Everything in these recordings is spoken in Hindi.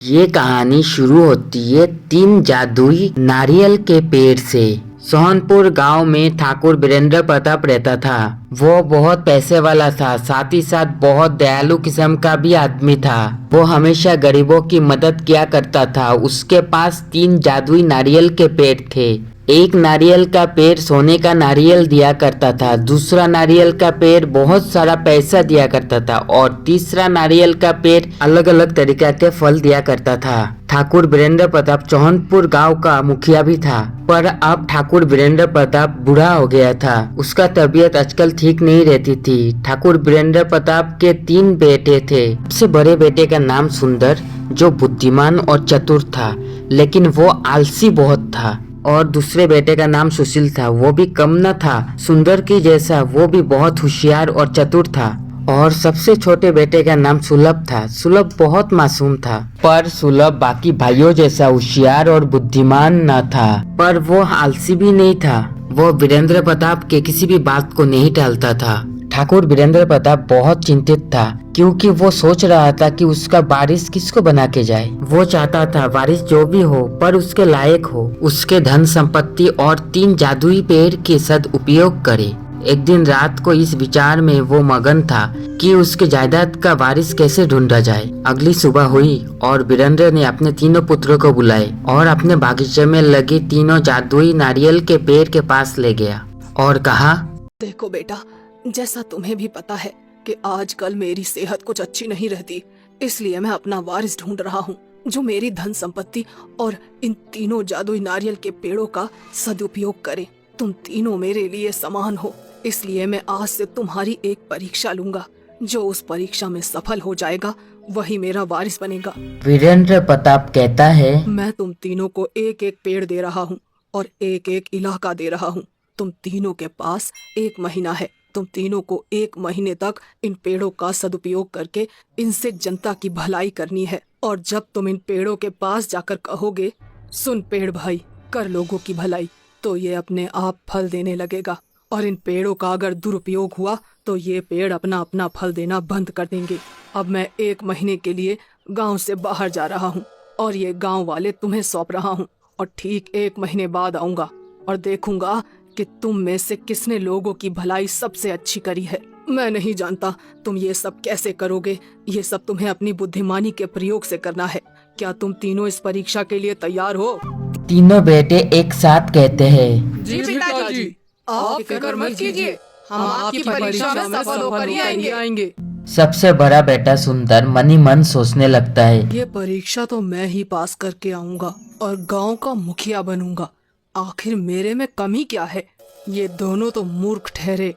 ये कहानी शुरू होती है 3 जादुई नारियल के पेड़ से। सोहनपुर गांव में ठाकुर वीरेंद्र प्रताप रहता था। वो बहुत पैसे वाला था, साथ ही साथ बहुत दयालु किस्म का भी आदमी था। वो हमेशा गरीबों की मदद किया करता था। उसके पास 3 जादुई नारियल के पेड़ थे। एक नारियल का पेड़ सोने का नारियल दिया करता था, दूसरा नारियल का पेड़ बहुत सारा पैसा दिया करता था और तीसरा नारियल का पेड़ अलग अलग तरीके के फल दिया करता था। ठाकुर वीरेंद्र प्रताप चौहनपुर गांव का मुखिया भी था, पर अब ठाकुर वीरेंद्र प्रताप बूढ़ा हो गया था। उसका तबीयत आजकल ठीक नहीं रहती थी। ठाकुर वीरेंद्र प्रताप के 3 बेटे थे। सबसे बड़े बेटे का नाम सुंदर, जो बुद्धिमान और चतुर था, लेकिन वो आलसी बहुत था। और दूसरे बेटे का नाम सुशील था। वो भी कम न था, सुंदर की जैसा वो भी बहुत होशियार और चतुर था। और सबसे छोटे बेटे का नाम सुलभ था। सुलभ बहुत मासूम था, पर सुलभ बाकी भाइयों जैसा होशियार और बुद्धिमान न था, पर वो आलसी भी नहीं था। वो वीरेंद्र प्रताप के किसी भी बात को नहीं टालता था। ठाकुर वीरेंद्र प्रताप बहुत चिंतित था, क्योंकि वो सोच रहा था कि उसका वारिस किसको बना के जाए। वो चाहता था वारिस जो भी हो, पर उसके लायक हो, उसके धन संपत्ति और 3 जादुई पेड़ के सदुपयोग करे। एक दिन रात को इस विचार में वो मगन था कि उसके जायदाद का वारिस कैसे ढूंढा जाए। अगली सुबह हुई और वीरेंद्र ने अपने तीनों पुत्रों को बुलाए और अपने बागीचे में लगे 3 जादुई नारियल के पेड़ के पास ले गया और कहा, देखो बेटा, जैसा तुम्हें भी पता है कि आजकल मेरी सेहत कुछ अच्छी नहीं रहती, इसलिए मैं अपना वारिस ढूंढ रहा हूँ जो मेरी धन संपत्ति और इन 3 जादुई नारियल के पेड़ों का सदुपयोग करे। तुम तीनों मेरे लिए समान हो, इसलिए मैं आज से तुम्हारी एक परीक्षा लूंगा। जो उस परीक्षा में सफल हो जाएगा वही मेरा वारिस बनेगा। वीरेंद्र प्रताप कहता है, मैं तुम तीनों को एक एक पेड़ दे रहा हूँ और एक एक इलाका दे रहा हूँ। तुम तीनों के पास 1 महीना है। तुम तीनों को 1 महीने तक इन पेड़ों का सदुपयोग करके इनसे जनता की भलाई करनी है। और जब तुम इन पेड़ों के पास जाकर कहोगे, सुन पेड़ भाई, कर लोगों की भलाई, तो ये अपने आप फल देने लगेगा। और इन पेड़ों का अगर दुरुपयोग हुआ तो ये पेड़ अपना अपना फल देना बंद कर देंगे। अब मैं 1 महीने के लिए गांव से बाहर जा रहा हूँ और ये गांव वाले तुम्हें सौंप रहा हूँ। और ठीक 1 महीने बाद आऊंगा और देखूंगा कि तुम में से किसने लोगों की भलाई सबसे अच्छी करी है। मैं नहीं जानता तुम ये सब कैसे करोगे। ये सब तुम्हें अपनी बुद्धिमानी के प्रयोग से करना है। क्या तुम तीनों इस परीक्षा के लिए तैयार हो? तीनों बेटे एक साथ कहते हैं, जी पिताजी, आप फिक्र मत कीजिए, हम आपकी परीक्षा में सफल होकर ही आएंगे। सबसे बड़ा बेटा सुंदर मन ही मन सोचने लगता है, ये परीक्षा तो मैं ही पास करके आऊंगा और गांव का मुखिया बनूंगा। आखिर मेरे में कमी क्या है? ये दोनों तो मूर्ख ठहरे।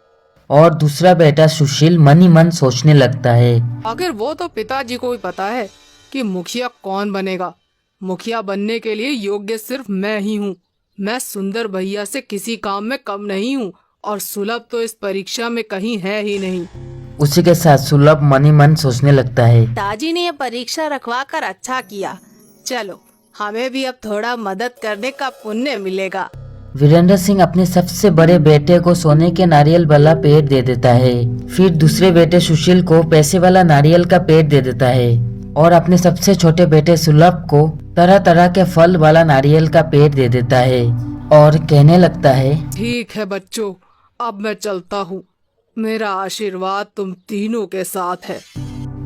और दूसरा बेटा सुशील मन ही मन सोचने लगता है, आखिर वो तो पिताजी को भी पता है कि मुखिया कौन बनेगा। मुखिया बनने के लिए योग्य सिर्फ मैं ही हूँ। मैं सुंदर भैया से किसी काम में कम नहीं हूँ और सुलभ तो इस परीक्षा में कहीं है ही नहीं। उसी के साथ सुलभ मन ही मन सोचने लगता है, पिताजी ने ये परीक्षा रखवा कर अच्छा किया। चलो, हमें भी अब थोड़ा मदद करने का पुण्य मिलेगा। वीरेंद्र सिंह अपने सबसे बड़े बेटे को सोने के नारियल वाला पेड़ दे देता है। फिर दूसरे बेटे सुशील को पैसे वाला नारियल का पेड़ दे देता है और अपने सबसे छोटे बेटे सुलभ को तरह तरह के फल वाला नारियल का पेड़ दे देता है और कहने लगता है, ठीक है बच्चों, अब मैं चलता हूँ। मेरा आशीर्वाद तुम तीनों के साथ है।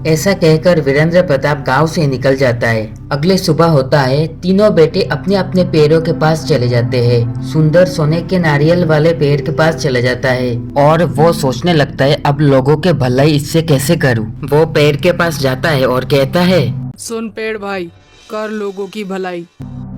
ऐसा कहकर वीरेंद्र प्रताप गांव से निकल जाता है। अगले सुबह होता है, तीनों बेटे अपने अपने पेड़ों के पास चले जाते हैं। सुंदर सोने के नारियल वाले पेड़ के पास चले जाता है और वो सोचने लगता है, अब लोगों के भलाई इससे कैसे करूं। वो पेड़ के पास जाता है और कहता है, सुन पेड़ भाई, कर लोगों की भलाई।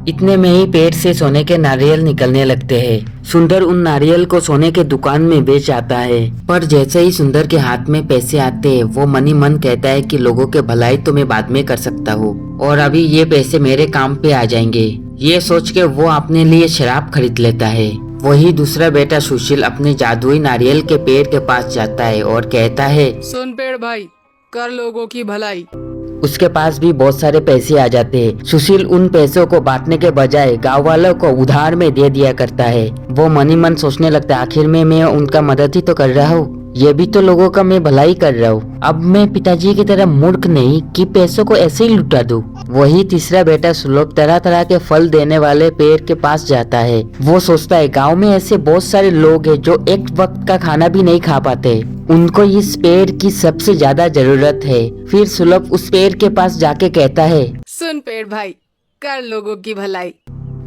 इतने में ही पेड़ से सोने के नारियल निकलने लगते हैं। सुंदर उन नारियल को सोने के दुकान में बेच आता है, पर जैसे ही सुंदर के हाथ में पैसे आते हैं, वो मन ही मन कहता है कि लोगों के भलाई तो मैं बाद में कर सकता हूँ और अभी ये पैसे मेरे काम पे आ जाएंगे। ये सोच के वो अपने लिए शराब खरीद लेता है। वही दूसरा बेटा सुशील अपने जादुई नारियल के पेड़ के पास जाता है और कहता है, सुन पेड़ भाई, कर लोगों की भलाई। उसके पास भी बहुत सारे पैसे आ जाते हैं। सुशील उन पैसों को बांटने के बजाय गांव वालों को उधार में दे दिया करता है। वो मन ही मन सोचने लगता है, आखिर में मैं उनका मदद ही तो कर रहा हूँ। ये भी तो लोगों का मैं भलाई कर रहा हूँ, अब मैं पिताजी की तरह मूर्ख नहीं कि पैसों को ऐसे ही लुटा दूं। वही तीसरा बेटा सुलभ तरह तरह के फल देने वाले पेड़ के पास जाता है। वो सोचता है गांव में ऐसे बहुत सारे लोग हैं जो एक वक्त का खाना भी नहीं खा पाते, उनको इस पेड़ की सबसे ज्यादा जरूरत है। फिर सुलभ उस पेड़ के पास जाके कहता है, सुन पेड़ भाई, कर लोगों की भलाई।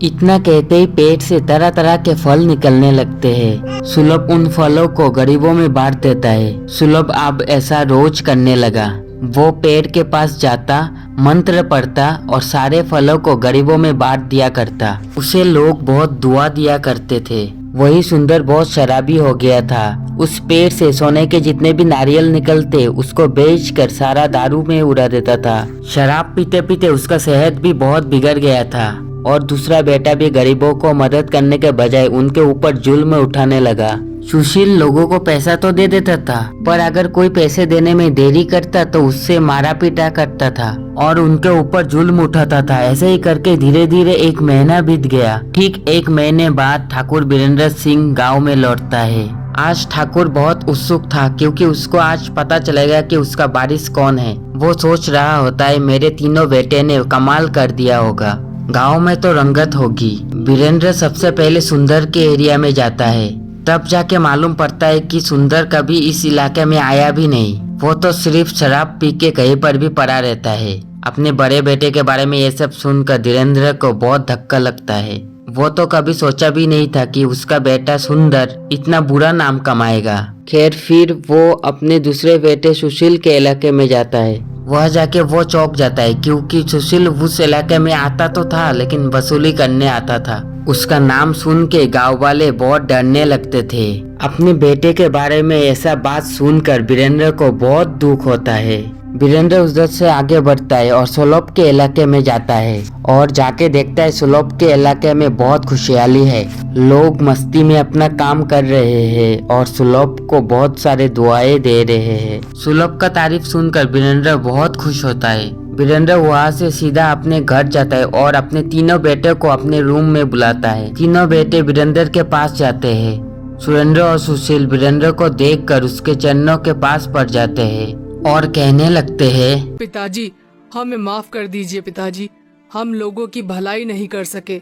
इतना कहते ही पेड़ से तरह तरह के फल निकलने लगते हैं। सुलभ उन फलों को गरीबों में बांट देता है। सुलभ अब ऐसा रोज करने लगा। वो पेड़ के पास जाता, मंत्र पढ़ता और सारे फलों को गरीबों में बांट दिया करता। उसे लोग बहुत दुआ दिया करते थे। वही सुंदर बहुत शराबी हो गया था। उस पेड़ से सोने के जितने भी नारियल निकलते उसको बेचकर सारा दारू में उड़ा देता था। शराब पीते पीते उसका सेहत भी बहुत बिगड़ गया था और दूसरा बेटा भी गरीबों को मदद करने के बजाय उनके ऊपर जुल्म उठाने लगा। सुशील लोगों को पैसा तो दे देता था, पर अगर कोई पैसे देने में देरी करता तो उससे मारा पीटा करता था और उनके ऊपर जुल्म उठाता था। ऐसे ही करके धीरे धीरे एक महीना बीत गया। ठीक एक महीने बाद ठाकुर बीरेंद्र सिंह गांव में लौटता है। आज ठाकुर बहुत उत्सुक था क्योंकि उसको आज पता चलेगा कि उसका वारिस कौन है। वो सोच रहा होता है मेरे तीनों बेटे ने कमाल कर दिया होगा, गांव में तो रंगत होगी। बीरेंद्र सबसे पहले सुंदर के एरिया में जाता है। तब जाके मालूम पड़ता है कि सुंदर कभी इस इलाके में आया भी नहीं। वो तो सिर्फ शराब पी के कहीं पर भी पड़ा रहता है। अपने बड़े बेटे के बारे में ये सब सुनकर धीरेन्द्र को बहुत धक्का लगता है। वो तो कभी सोचा भी नहीं था कि उसका बेटा सुंदर इतना बुरा नाम कमाएगा। खैर फिर वो अपने दूसरे बेटे सुशील के इलाके में जाता है। वह जाके वो चौंक जाता है क्योंकि सुशील उस इलाके में आता तो था लेकिन वसूली करने आता था। उसका नाम सुन के गाँव वाले बहुत डरने लगते थे। अपने बेटे के बारे में ऐसा बात सुनकर बीरेंद्र को बहुत दुख होता है। बीरेंद्र उधर से आगे बढ़ता है और सुलभ के इलाके में जाता है और जाके देखता है सुलभ के इलाके में बहुत खुशहाली है। लोग मस्ती में अपना काम कर रहे हैं और सुलभ को बहुत सारे दुआएं दे रहे हैं। सुलभ का तारीफ सुनकर बीरेंद्र बहुत खुश होता है। बीरेंद्र वहाँ से सीधा अपने घर जाता है और अपने तीनों बेटे को अपने रूम में बुलाता है। तीनों बेटे बीरेंद्र के पास जाते हैं। सुरेंद्र और सुशील बीरेंद्र को देखकर उसके चरणों के पास पड़ जाते हैं और कहने लगते हैं, पिताजी हमें माफ कर दीजिए पिताजी, हम लोगों की भलाई नहीं कर सके।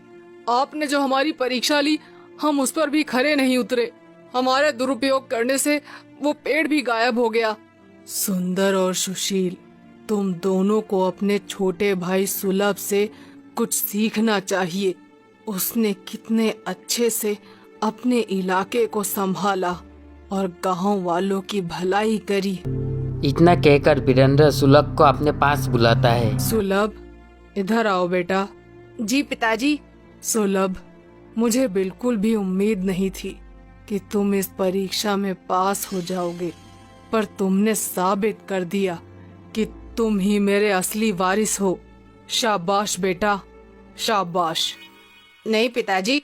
आपने जो हमारी परीक्षा ली हम उस पर भी खरे नहीं उतरे। हमारे दुरुपयोग करने से वो पेड़ भी गायब हो गया। सुंदर और सुशील, तुम दोनों को अपने छोटे भाई सुलभ से कुछ सीखना चाहिए। उसने कितने अच्छे से अपने इलाके को संभाला और गांव वालों की भलाई करी। इतना कहकर बीरेंद्र सुलभ को अपने पास बुलाता है। सुलभ, इधर आओ बेटा। जी पिताजी। सुलभ, मुझे बिल्कुल भी उम्मीद नहीं थी कि तुम इस परीक्षा में पास हो जाओगे, पर तुमने साबित कर दिया कि तुम ही मेरे असली वारिस हो। शाबाश बेटा, शाबाश। नहीं पिताजी,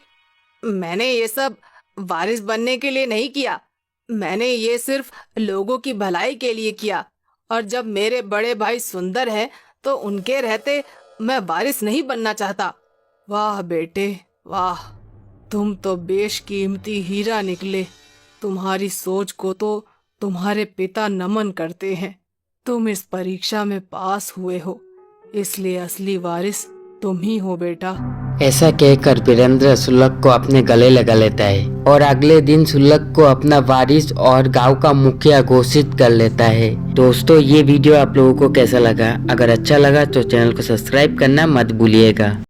मैंने ये सब वारिस बनने के लिए नहीं किया। मैंने ये सिर्फ लोगों की भलाई के लिए किया। और जब मेरे बड़े भाई सुंदर हैं तो उनके रहते मैं वारिस नहीं बनना चाहता। वाह बेटे वाह, तुम तो बेशकीमती हीरा निकले। तुम्हारी सोच को तो तुम्हारे पिता नमन करते हैं। तुम इस परीक्षा में पास हुए हो, इसलिए असली वारिस तुम ही हो बेटा। ऐसा कहकर बीरेंद्र सुलभ को अपने गले लगा लेता है और अगले दिन सुलभ को अपना वारिस और गांव का मुखिया घोषित कर लेता है। दोस्तों, ये वीडियो आप लोगों को कैसा लगा? अगर अच्छा लगा तो चैनल को सब्सक्राइब करना मत भूलिएगा।